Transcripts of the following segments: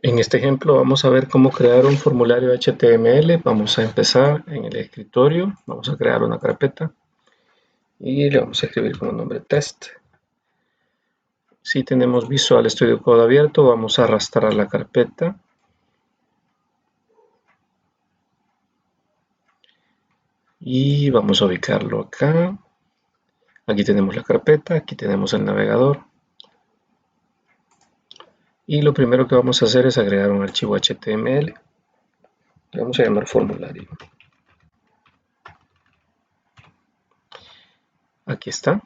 En este ejemplo vamos a ver cómo crear un formulario HTML. Vamos a empezar en el escritorio, vamos a crear una carpeta y le vamos a escribir como nombre test. Si tenemos Visual Studio Code abierto, vamos a arrastrar la carpeta y vamos a ubicarlo acá. Aquí tenemos la carpeta, aquí tenemos el navegador. Y lo primero que vamos a hacer es agregar un archivo HTML. Le vamos a llamar formulario. Aquí está.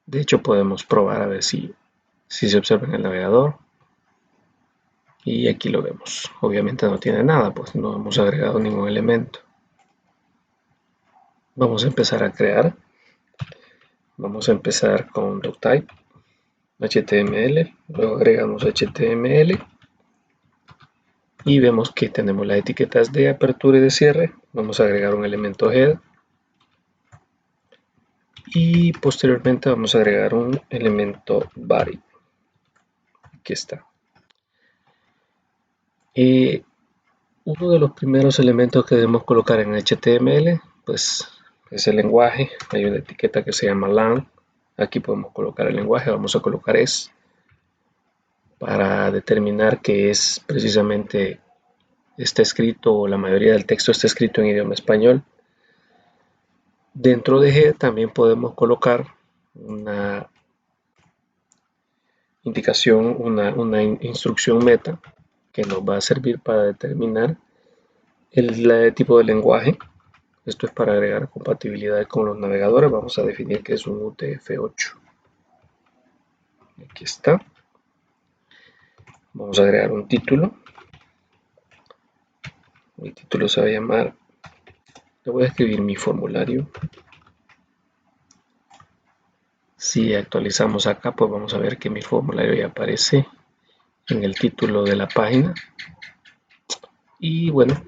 De hecho, podemos probar a ver si se observa en el navegador. Y aquí lo vemos. Obviamente no tiene nada, pues no hemos agregado ningún elemento. Vamos a empezar a crear. Vamos a empezar con doctype, HTML, luego agregamos HTML y vemos que tenemos las etiquetas de apertura y de cierre. Vamos a agregar un elemento head y posteriormente vamos a agregar un elemento body. Aquí está. Uno de los primeros elementos que debemos colocar en HTML pues es el lenguaje. Hay una etiqueta que se llama lang. Aquí podemos colocar el lenguaje. Vamos a colocar es para determinar que es precisamente está escrito, o la mayoría del texto está escrito en idioma español. Dentro de G también podemos colocar una indicación, una instrucción meta que nos va a servir para determinar el tipo de lenguaje. Esto es para agregar compatibilidad con los navegadores. Vamos a definir que es un UTF-8. Aquí está. Vamos a agregar un título. El título se va a llamar, le voy a escribir mi formulario. Si actualizamos acá, pues vamos a ver que mi formulario ya aparece en el título de la página. Y bueno,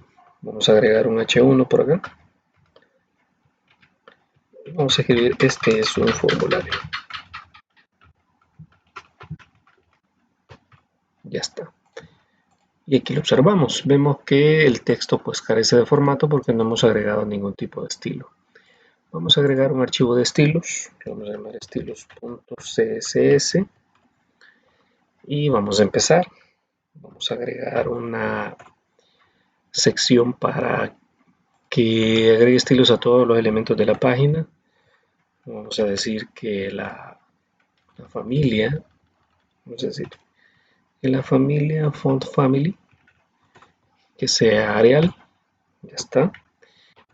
vamos a agregar un H1 por acá. Vamos a escribir, este es un formulario. Ya está. Y aquí lo observamos. Vemos que el texto pues carece de formato porque no hemos agregado ningún tipo de estilo. Vamos a agregar un archivo de estilos. Lo vamos a llamar estilos.css. Y vamos a empezar. Vamos a agregar una sección para que agregue estilos a todos los elementos de la página. Vamos a decir que la familia, vamos a decir que la familia font family, que sea Arial, ya está.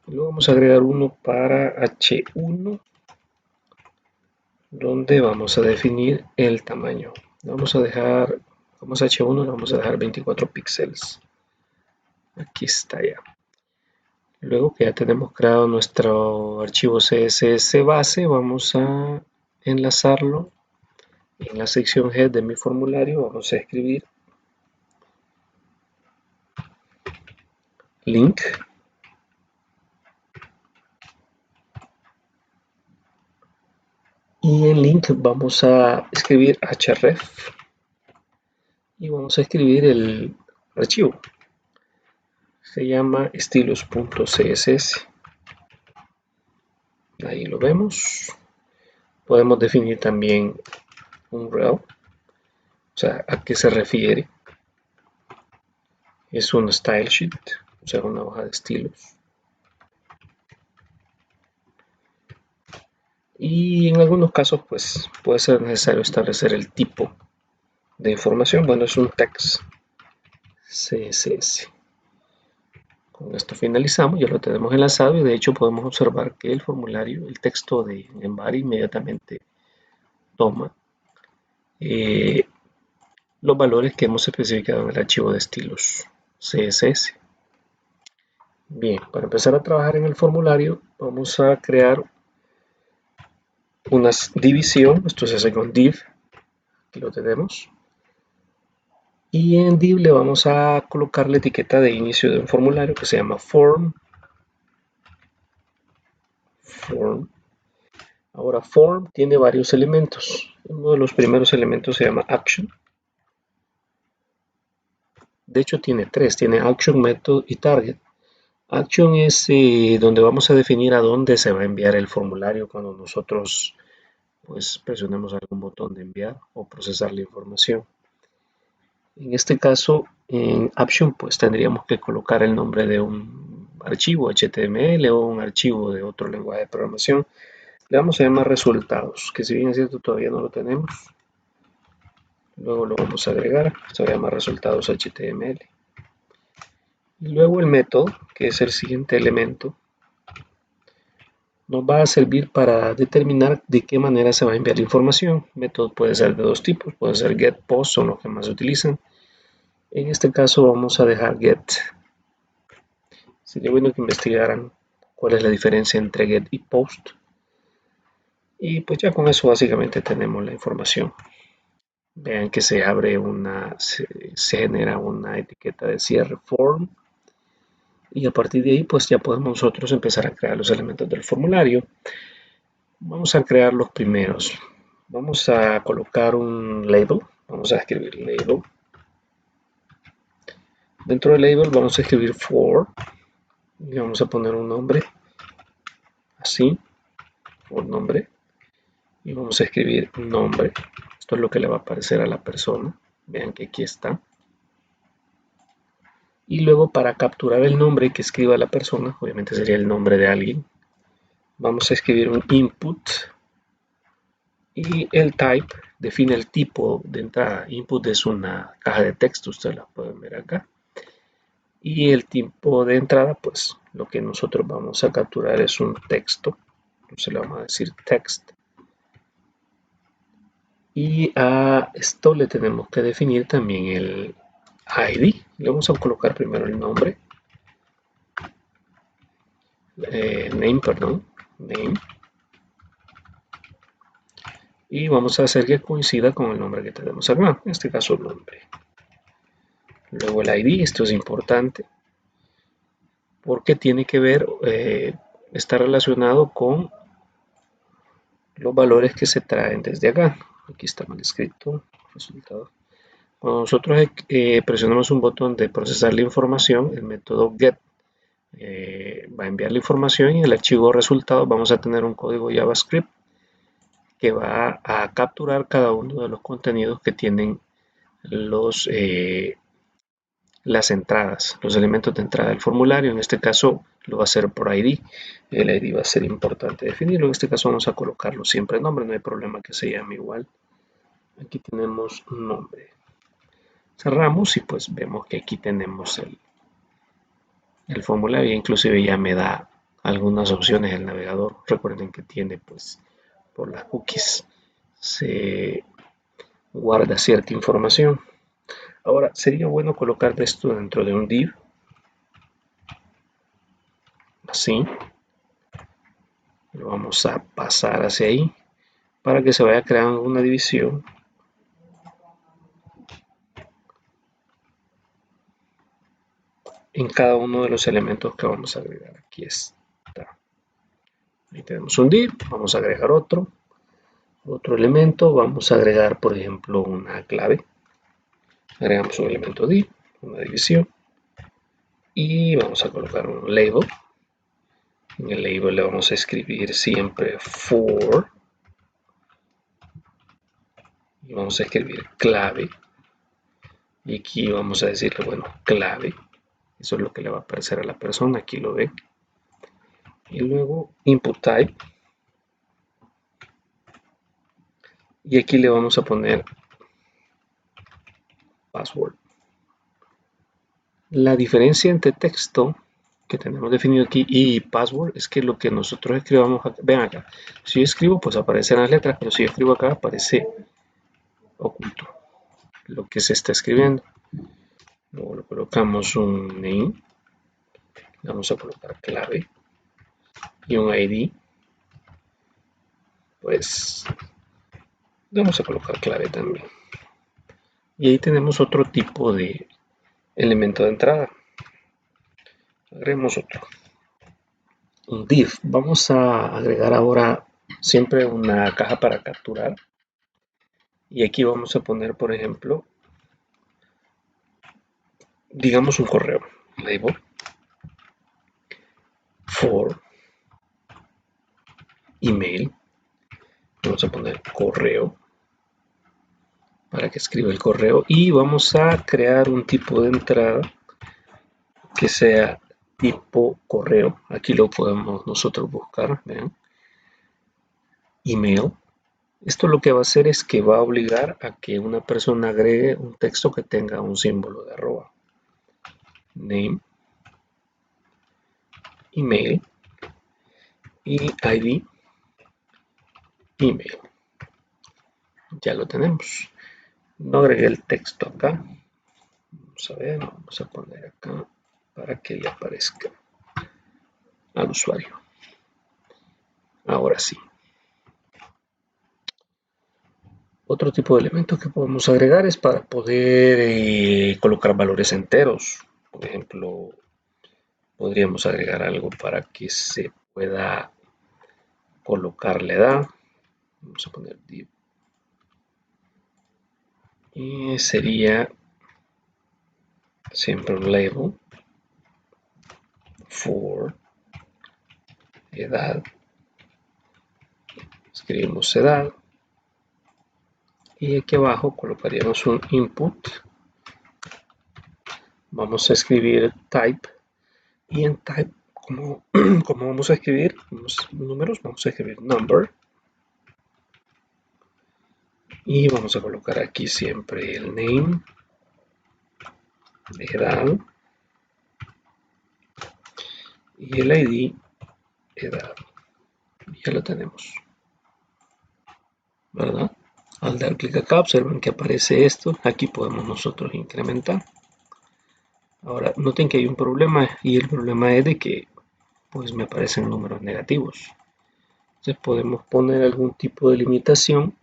Y luego vamos a agregar uno para H1, donde vamos a definir el tamaño. Vamos a dejar, como es H1, le vamos a dejar 24 píxeles. Aquí está ya. Luego que ya tenemos creado nuestro archivo CSS base, vamos a enlazarlo en la sección head de mi formulario. Vamos a escribir link y en link vamos a escribir href y vamos a escribir el archivo. Se llama estilos.css. Ahí lo vemos. Podemos definir también un rel, o sea, a qué se refiere. Es un style sheet, o sea, una hoja de estilos. Y en algunos casos pues puede ser necesario establecer el tipo de información. Bueno, es un text CSS. Con esto finalizamos, ya lo tenemos enlazado y de hecho podemos observar que el formulario, el texto de Embody inmediatamente toma los valores que hemos especificado en el archivo de estilos CSS. Bien, para empezar a trabajar en el formulario vamos a crear una división. Esto se hace con div, aquí lo tenemos. Y en div le vamos a colocar la etiqueta de inicio de un formulario que se llama form. Ahora form tiene varios elementos. Uno de los primeros elementos se llama action. De hecho tiene tres, tiene Action, Method y Target. Action es donde vamos a definir a dónde se va a enviar el formulario cuando nosotros pues presionemos algún botón de enviar o procesar la información. En este caso, en Action, pues tendríamos que colocar el nombre de un archivo HTML o un archivo de otro lenguaje de programación. Le vamos a llamar resultados, que si bien es cierto todavía no lo tenemos. Luego lo vamos a agregar, se va a llamar resultados HTML. Y luego el método, que es el siguiente elemento, nos va a servir para determinar de qué manera se va a enviar la información. El método puede ser de dos tipos, puede ser get, post, son los que más se utilizan. En este caso vamos a dejar get. Sería bueno que investigaran cuál es la diferencia entre get y post. Y pues ya con eso básicamente tenemos la información. Vean que se abre se genera una etiqueta de cierre form. Y a partir de ahí pues ya podemos nosotros empezar a crear los elementos del formulario. Vamos a crear los primeros. Vamos a colocar un label. Vamos a escribir label. Dentro del label vamos a escribir for. Y vamos a poner un nombre. Así. For nombre. Y vamos a escribir nombre. Esto es lo que le va a aparecer a la persona. Vean que aquí está. Y luego para capturar el nombre que escriba la persona, obviamente sería el nombre de alguien, vamos a escribir un input. Y el type define el tipo de entrada. Input es una caja de texto, ustedes la pueden ver acá. Y el tipo de entrada, pues lo que nosotros vamos a capturar es un texto. Entonces le vamos a decir text. Y a esto le tenemos que definir también el ID. Le vamos a colocar primero el nombre. Name. Y vamos a hacer que coincida con el nombre que tenemos acá. En este caso, nombre. Luego el ID, esto es importante porque tiene que ver, está relacionado con los valores que se traen desde acá. Aquí está mal escrito, resultado. Cuando nosotros presionamos un botón de procesar la información, el método get va a enviar la información y en el archivo resultados vamos a tener un código JavaScript que va a capturar cada uno de los contenidos que tienen las entradas, los elementos de entrada del formulario. En este caso lo va a hacer por ID. El ID va a ser importante definirlo. En este caso vamos a colocarlo siempre en nombre, no hay problema que se llame igual. Aquí tenemos un nombre. Cerramos y pues vemos que aquí tenemos el formulario. Inclusive ya me da algunas opciones el navegador. Recuerden que tiene pues por las cookies se guarda cierta información. Ahora sería bueno colocar esto dentro de un div. Así. Lo vamos a pasar hacia ahí para que se vaya creando una división en cada uno de los elementos que vamos a agregar. Aquí está. Ahí tenemos un div, vamos a agregar otro elemento, vamos a agregar por ejemplo una clave. Agregamos un elemento div, una división y vamos a colocar un label. En el label le vamos a escribir siempre for y vamos a escribir clave y aquí vamos a decirle, bueno, clave. Eso es lo que le va a aparecer a la persona, aquí lo ve. Y luego input type. Y aquí le vamos a poner password. La diferencia entre texto que tenemos definido aquí y password es que lo que nosotros escribamos acá, vean acá, si yo escribo pues aparecen las letras, pero si yo escribo acá aparece oculto lo que se está escribiendo. Luego le colocamos un name, le vamos a colocar clave y un ID, pues le vamos a colocar clave también. Y ahí tenemos otro tipo de elemento de entrada. Agregemos otro. Un div. Vamos a agregar ahora siempre una caja para capturar. Y aquí vamos a poner, por ejemplo, digamos un correo, label for email. Vamos a poner correo para que escriba el correo y vamos a crear un tipo de entrada que sea tipo correo. Aquí lo podemos nosotros buscar, vean, email. Esto lo que va a hacer es que va a obligar a que una persona agregue un texto que tenga un símbolo de arroba. Name, email y ID, email. Ya lo tenemos. No agregué el texto acá. Vamos a ver, vamos a poner acá para que le aparezca al usuario. Ahora sí. Otro tipo de elementos que podemos agregar es para poder colocar valores enteros. Por ejemplo, podríamos agregar algo para que se pueda colocar la edad. Vamos a poner div. Y sería siempre un label for edad. Escribimos edad. Y aquí abajo colocaríamos un input. Vamos a escribir type. Y en type, como vamos a escribir números, vamos a escribir number. Y vamos a colocar aquí siempre el name, edad, y el ID, edad. Ya lo tenemos, ¿verdad? Al dar clic acá, observen que aparece esto. Aquí podemos nosotros incrementar. Ahora, noten que hay un problema, y el problema es de que pues me aparecen números negativos. Entonces podemos poner algún tipo de limitación,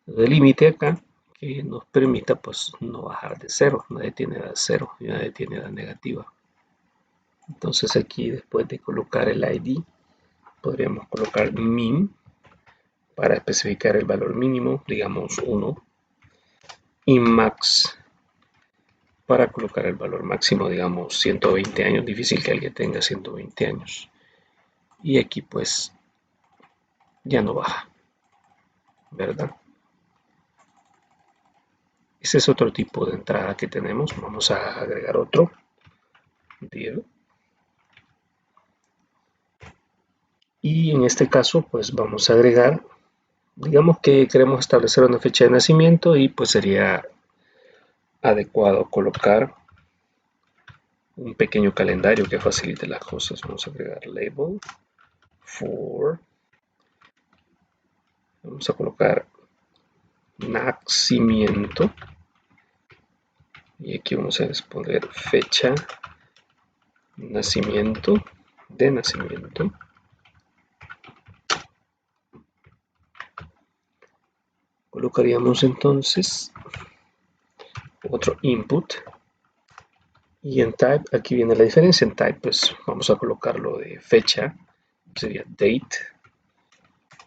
de límite acá, que nos permita pues no bajar de 0. Nadie tiene edad 0 y nadie tiene edad negativa. Entonces aquí, después de colocar el ID, podríamos colocar min para especificar el valor mínimo, digamos 1, y max para colocar el valor máximo, digamos 120 años. Difícil que alguien tenga 120 años. Y aquí pues ya no baja, ¿verdad? Ese es otro tipo de entrada que tenemos. Vamos a agregar otro div. Y en este caso pues vamos a agregar, digamos que queremos establecer una fecha de nacimiento, y pues sería adecuado colocar un pequeño calendario que facilite las cosas. Vamos a agregar label for, vamos a colocar nacimiento, y aquí vamos a poner fecha nacimiento de nacimiento. Colocaríamos entonces otro input, y en type aquí viene la diferencia. En type pues vamos a colocarlo de fecha, sería date,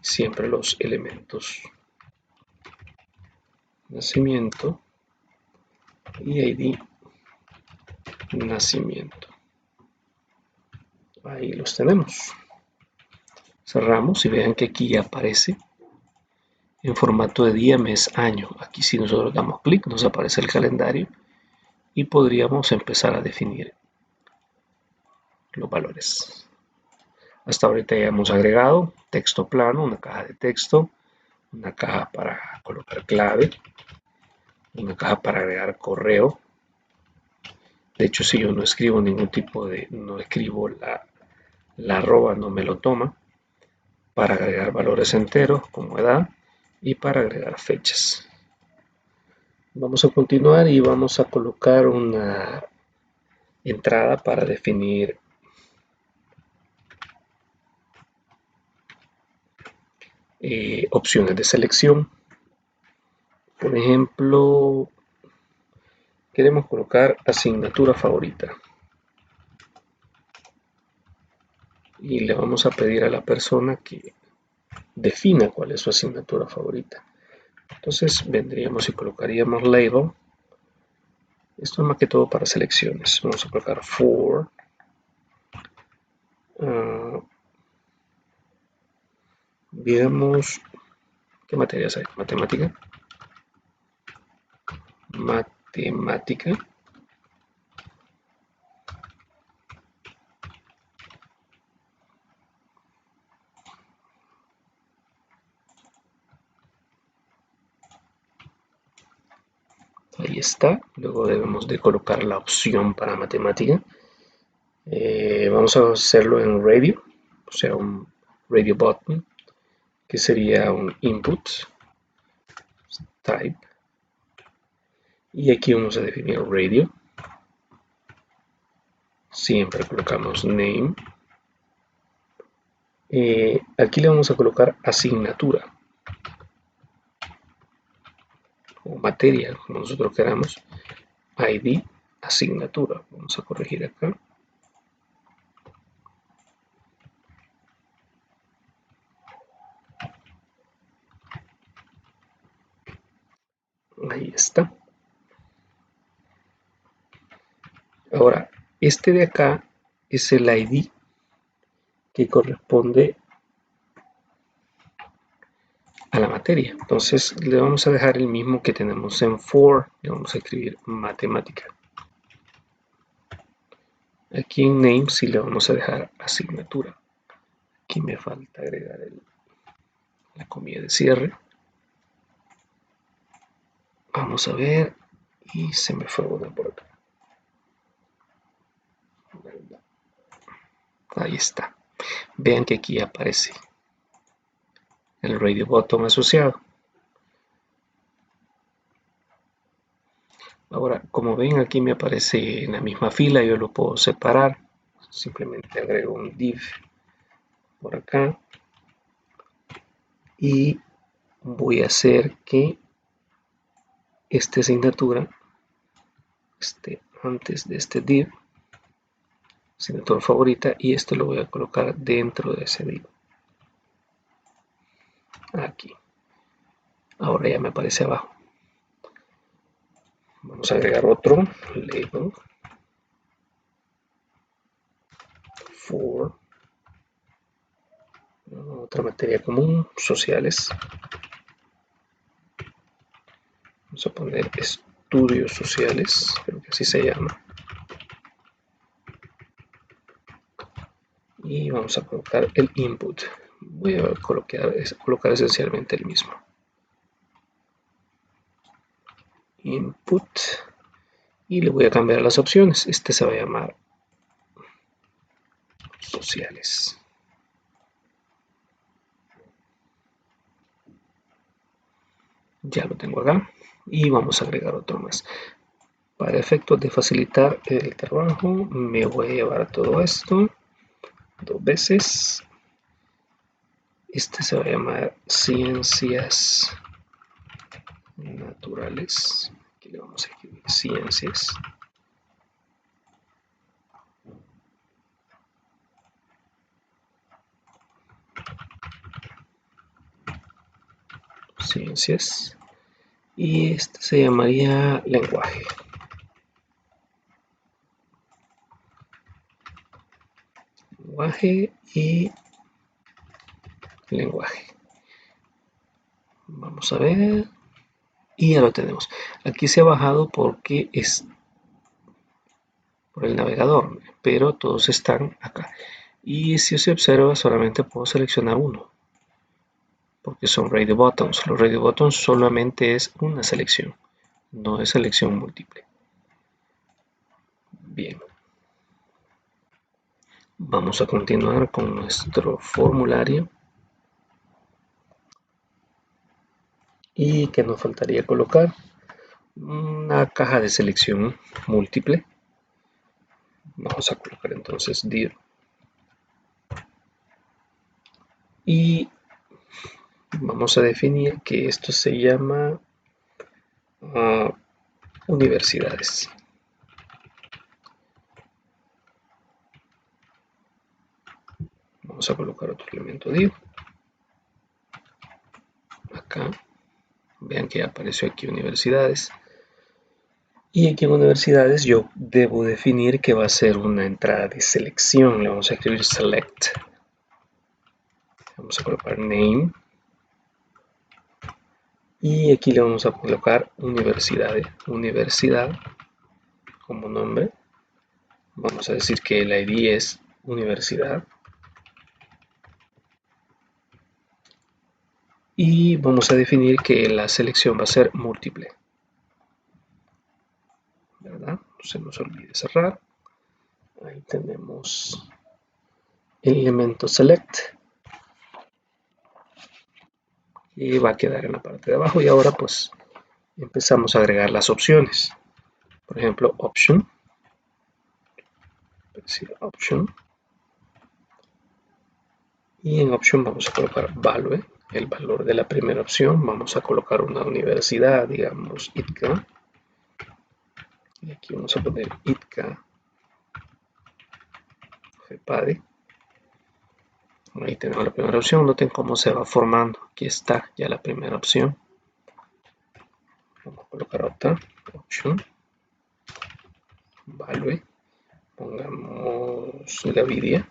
siempre los elementos nacimiento y ID nacimiento. Ahí los tenemos. Cerramos y vean que aquí ya aparece en formato de día, mes, año. Aquí si nosotros damos clic nos aparece el calendario y podríamos empezar a definir los valores. Hasta ahorita ya hemos agregado texto plano, una caja de texto, una caja para colocar clave, una caja para agregar correo. De hecho, si yo no escribo ningún tipo de, no escribo la arroba, no me lo toma. Para agregar valores enteros como edad y para agregar fechas. Vamos a continuar y vamos a colocar una entrada para definir opciones de selección. Por ejemplo, queremos colocar asignatura favorita y le vamos a pedir a la persona que defina cuál es su asignatura favorita. Entonces vendríamos y colocaríamos label Esto es más que todo para selecciones. Vamos a colocar for. Veamos qué materias hay. Matemática. Matemática. Ahí está. Luego debemos de colocar la opción para matemática. Vamos a hacerlo en radio, o sea, un radio button, que sería un input type. Y aquí vamos a definir radio. Siempre colocamos name. Aquí le vamos a colocar asignatura o materia, como nosotros queramos. ID, asignatura. Vamos a corregir acá. Ahí está. Ahora, este de acá es el ID que corresponde a la materia. Entonces le vamos a dejar el mismo que tenemos en for. Le vamos a escribir matemática. Aquí en name sí le vamos a dejar asignatura. Aquí me falta agregar la comilla de cierre. Vamos a ver. Y se me fue una por acá. Ahí está. Vean que aquí aparece el radio button asociado. Ahora, como ven, aquí me aparece en la misma fila. Yo lo puedo separar. Simplemente agrego un div por acá. Y voy a hacer que esta asignatura esté antes de este div, asignatura favorita, y esto lo voy a colocar dentro de ese div. Aquí. Ahora ya me aparece abajo. Vamos a agregar otro label for otra materia común, sociales. Vamos a poner estudios sociales, creo que así se llama. Y vamos a colocar el input. Voy a colocar esencialmente el mismo. Input. Y le voy a cambiar las opciones. Este se va a llamar sociales. Ya lo tengo acá. Y vamos a agregar otro más. Para efectos de facilitar el trabajo, me voy a llevar todo esto 2 veces. Este se va a llamar ciencias naturales. Aquí le vamos a escribir ciencias. Ciencias. Y este se llamaría lenguaje. Lenguaje y lenguaje. Vamos a ver. Y ya lo tenemos. Aquí se ha bajado porque es por el navegador, pero todos están acá. Y si se observa, solamente puedo seleccionar uno, porque son radio buttons. Los radio buttons solamente es una selección, no es selección múltiple. Bien. Vamos a continuar con nuestro formulario. Y que nos faltaría colocar una caja de selección múltiple. Vamos a colocar entonces div. Y vamos a definir que esto se llama universidades. Vamos a colocar otro elemento div. Acá. Vean que apareció aquí universidades. Y aquí en universidades yo debo definir que va a ser una entrada de selección. Le vamos a escribir select. Vamos a colocar name. Y aquí le vamos a colocar universidad. Universidad como nombre. Vamos a decir que el ID es universidad. Y vamos a definir que la selección va a ser múltiple. ¿Verdad? No se nos olvide cerrar. Ahí tenemos el elemento select. Y va a quedar en la parte de abajo. Y ahora pues empezamos a agregar las opciones. Por ejemplo, option. Option. Y en option vamos a colocar value, el valor de la primera opción. Vamos a colocar una universidad, digamos ITCA. Y aquí vamos a poner ITCA FEPADE. Ahí tenemos la primera opción. Noten cómo se va formando. Aquí está ya la primera opción. Vamos a colocar otra option. Value. Pongamos Gavidia.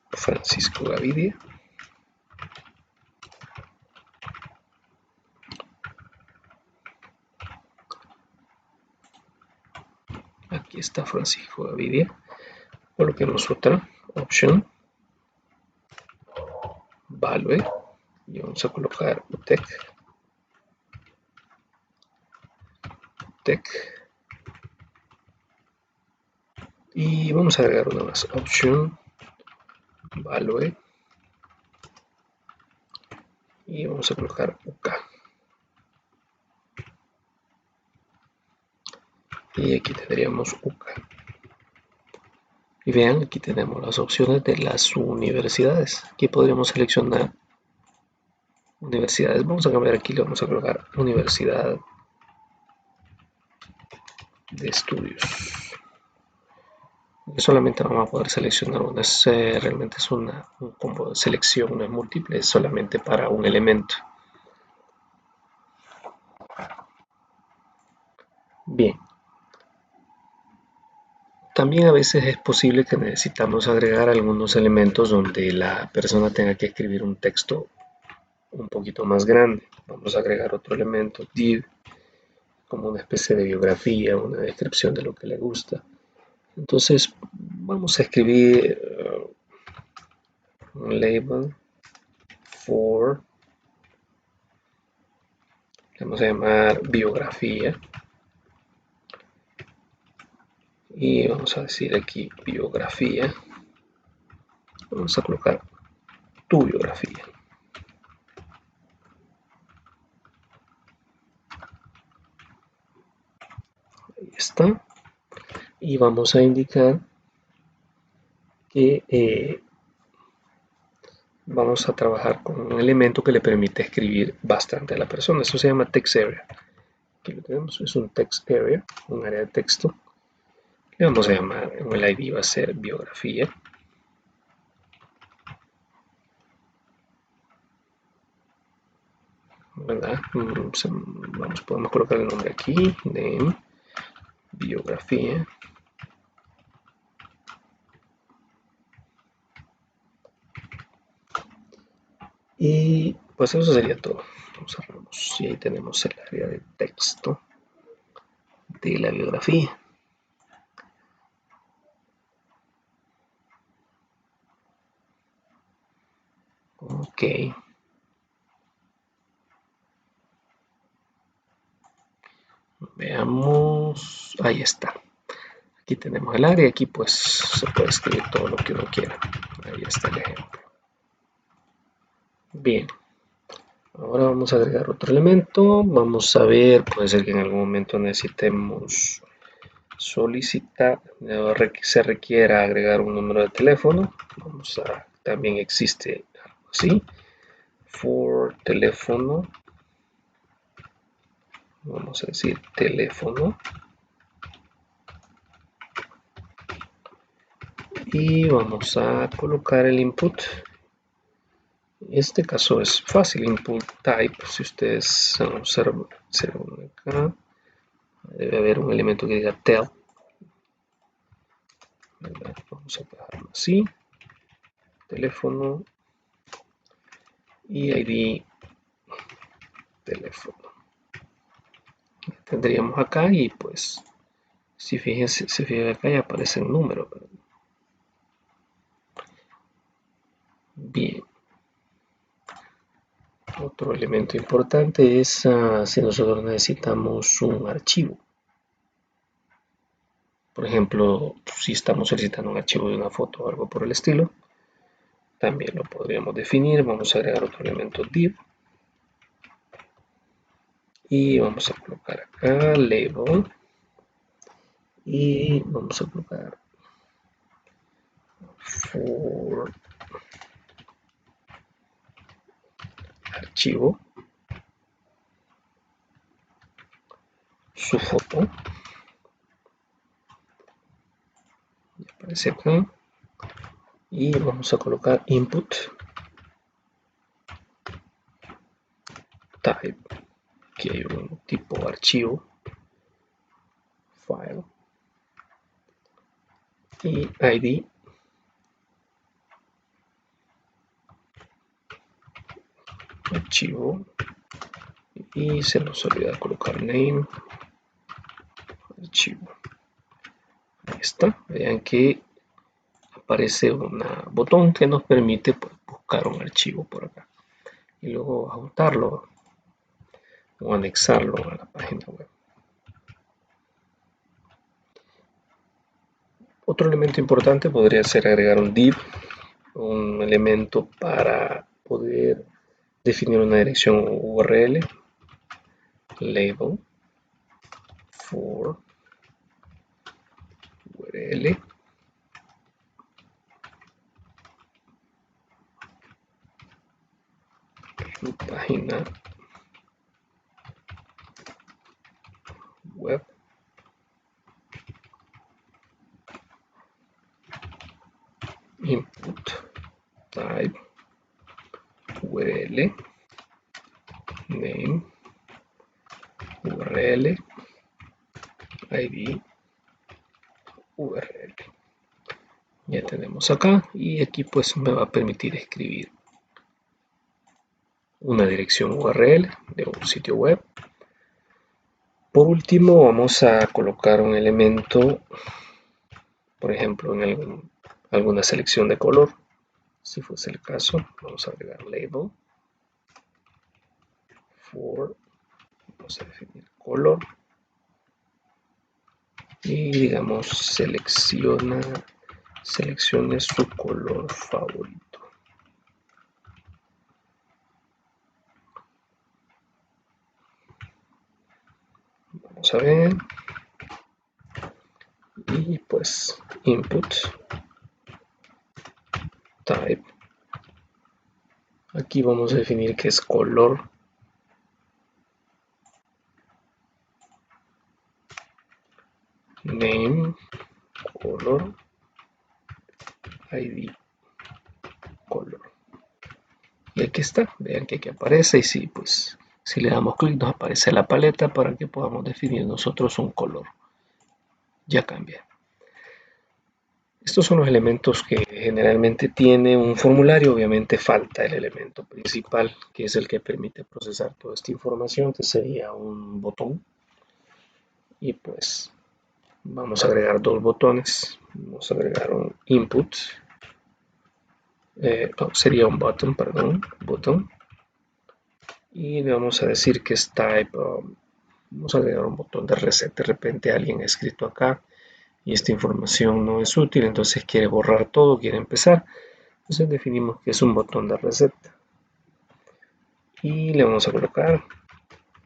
Francisco Gavidia. Aquí está Francisco Gavidia. Coloquemos otra option. Value. Y vamos a colocar UTEC. Y vamos a agregar una más option. Value. Y vamos a colocar UK. Y aquí tendríamos UK. Y vean, aquí tenemos las opciones de las universidades. Aquí podríamos seleccionar universidades. Vamos a cambiar aquí, le vamos a colocar Universidad de Estudios. Solamente vamos a poder seleccionar una, realmente es un combo de selección, no es múltiple, es solamente para un elemento. Bien. También a veces es posible que necesitamos agregar algunos elementos donde la persona tenga que escribir un texto un poquito más grande. Vamos a agregar otro elemento, div, como una especie de biografía, una descripción de lo que le gusta. Entonces vamos a escribir un label for, le vamos a llamar biografía. Y vamos a decir aquí biografía. Vamos a colocar tu biografía. Ahí está. Y vamos a indicar que vamos a trabajar con un elemento que le permite escribir bastante a la persona. Eso se llama text area. Aquí lo tenemos, es un text area, un área de texto. Le vamos a llamar, el ID va a ser biografía. ¿Verdad? Podemos colocar el nombre aquí, name, biografía. Y pues eso sería todo. Cerramos y ahí tenemos el área de texto de la biografía. Ok. Veamos. Ahí está. Aquí tenemos el área. Aquí pues se puede escribir todo lo que uno quiera. Ahí está el ejemplo. Bien. Ahora vamos a agregar otro elemento. Vamos a ver, puede ser que en algún momento necesitemos solicitar, se requiera agregar un número de teléfono. También existe algo así. For teléfono. Vamos a decir teléfono. Y vamos a colocar el input. Este caso es fácil, input type. Si ustedes observan acá, debe haber un elemento que diga tel. Vamos a dejarlo así, teléfono y ID teléfono. Tendríamos acá y pues si fíjense, se fijan acá ya aparece el número. Bien. Otro elemento importante es si nosotros necesitamos un archivo. Por ejemplo, si estamos solicitando un archivo de una foto o algo por el estilo, también lo podríamos definir. Vamos a agregar otro elemento div y vamos a colocar acá label y vamos a colocar for archivo su foto, aparece acá, y vamos a colocar input type, que hay un tipo archivo, file, y ID archivo, y se nos olvida colocar name archivo. Ahí está, vean que aparece un botón que nos permite pues, buscar un archivo por acá y luego adjuntarlo o anexarlo a la página web. Otro elemento importante podría ser agregar un div, un elemento para poder definir una dirección URL, label for URL, página web, input type URL, name URL, ID URL. Ya tenemos acá y aquí pues me va a permitir escribir una dirección URL de un sitio web. Por último vamos a colocar un elemento, por ejemplo en alguna selección de color. Si fuese el caso, vamos a agregar label for, vamos a definir color y digamos seleccione su color favorito. Vamos a ver y pues input type, aquí vamos a definir que es color, name color, ID color, y aquí está, vean que aquí aparece y si pues si le damos clic nos aparece la paleta para que podamos definir nosotros un color. Ya cambia. Estos son los elementos que generalmente tiene un formulario. Obviamente falta el elemento principal, que es el que permite procesar toda esta información, que sería un botón. Y pues vamos a agregar dos botones. Vamos a agregar un input. Sería un button, perdón, botón. Y le vamos a decir que es type. Vamos a agregar un botón de reset. De repente alguien ha escrito acá y esta información no es útil, entonces quiere borrar todo, quiere empezar. Entonces definimos que es un botón de reset y le vamos a colocar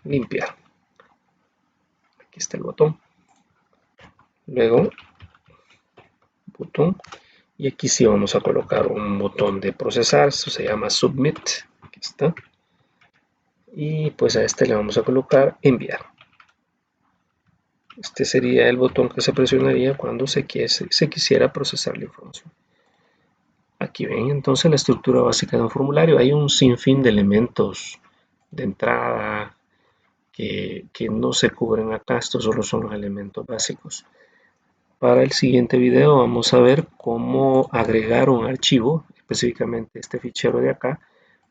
limpiar. Aquí está el botón, luego botón, y aquí sí vamos a colocar un botón de procesar. Esto se llama submit, aquí está, y pues a este le vamos a colocar enviar. Este sería el botón que se presionaría cuando se quisiera procesar la información. Aquí ven entonces la estructura básica de un formulario. Hay un sinfín de elementos de entrada que no se cubren acá. Estos solo son los elementos básicos. Para el siguiente video vamos a ver cómo agregar un archivo, específicamente este fichero de acá,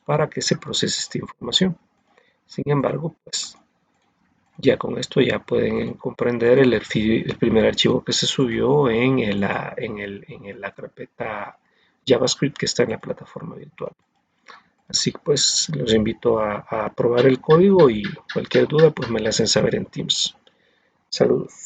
para que se procese esta información. Sin embargo, pues ya con esto ya pueden comprender el primer archivo que se subió en la carpeta JavaScript que está en la plataforma virtual. Así pues, los invito a probar el código y cualquier duda pues me la hacen saber en Teams. Saludos.